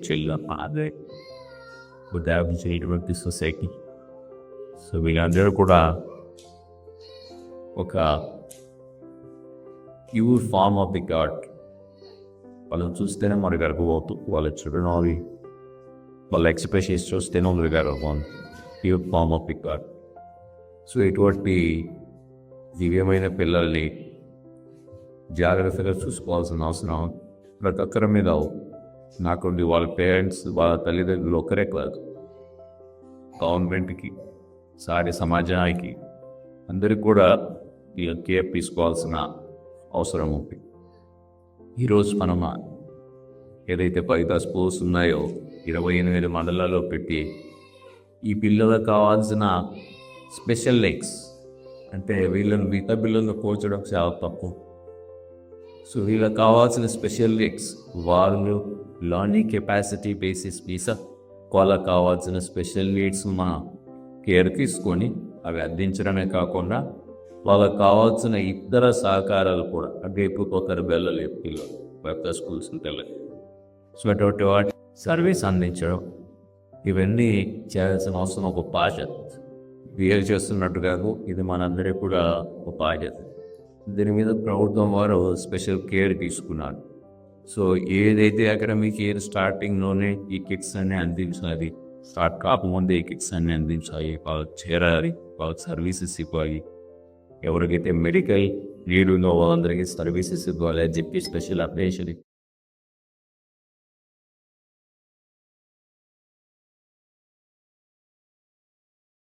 చెల్లి అదే ఉదాహరణ చేయటువంటి సొసైటీ. సో వీళ్ళందరూ కూడా ఒక pure form of the god. వాళ్ళని చూస్తేనే మనకి గర్భమవుతూ, వాళ్ళ చూడనాలి, వాళ్ళ ఎక్స్ప్రెషన్స్ చూస్తేనే మనకి గర్భం. Pure form of the god. So ఇటువంటి దివ్యమైన పిల్లల్ని జాగ్రత్తగా చూసుకోవాల్సిన అవసరం ప్రతి ఒక్కరి మీద నాకుండి. వాళ్ళ పేరెంట్స్, వాళ్ళ తల్లిదండ్రులు ఒక్కరే కాదు, గవర్నమెంట్కి, సమాజానికి, అందరికి కూడా ఈ కేర్ తీసుకోవాల్సిన అవసరం ఉంది. ఈరోజు మనం ఏదైతే 10 స్కూల్స్ ఉన్నాయో 28 మండలాల్లో పెట్టి ఈ పిల్లలకు కావాల్సిన స్పెషల్ లెగ్స్, అంటే వీళ్ళని మిగతా పిల్లలను పోల్చడం చాలా తప్పు. సో వీళ్ళకి కావాల్సిన స్పెషల్ లెగ్స్ వాళ్ళు లర్నింగ్ కెపాసిటీ బేసిస్ మీద వాళ్ళకి కావాల్సిన స్పెషల్ నీడ్స్ మా కేర్ తీసుకొని అవి అందించడమే కాకుండా వాళ్ళకి కావాల్సిన ఇతర సహకారాలు కూడా, అంటే ఇప్పుడు ఒకరు వెళ్ళలేదు పిల్లలు పెద్ద స్కూల్స్ వెళ్ళలేదు. సో అటువంటి వాటి సర్వీస్ అందించడం, ఇవన్నీ చేయాల్సిన అవసరం ఒక బాధ్యత. బిహేవ్ చేస్తున్నట్టు కాదు, ఇది మనందరికీ కూడా ఒక బాధ్యత. దీని మీద ప్రభుత్వం వారు స్పెషల్ కేర్ తీసుకున్నారు. సో ఏదైతే అకాడమిక్ ఇయర్ స్టార్టింగ్లోనే ఈ కిట్స్ అన్ని అందించాలి, స్టార్ట్ కాకముందే ఈ కిట్స్ అన్ని అందించాలి, వాళ్ళకి చేరాలి, వాళ్ళకి సర్వీసెస్ ఇవ్వాలి. ఎవరికైతే మెడికల్ నీడ్ ఉందో వాళ్ళందరికీ సర్వీసెస్ ఇవ్వాలి అని చెప్పి స్పెషల్ అప్డేషన్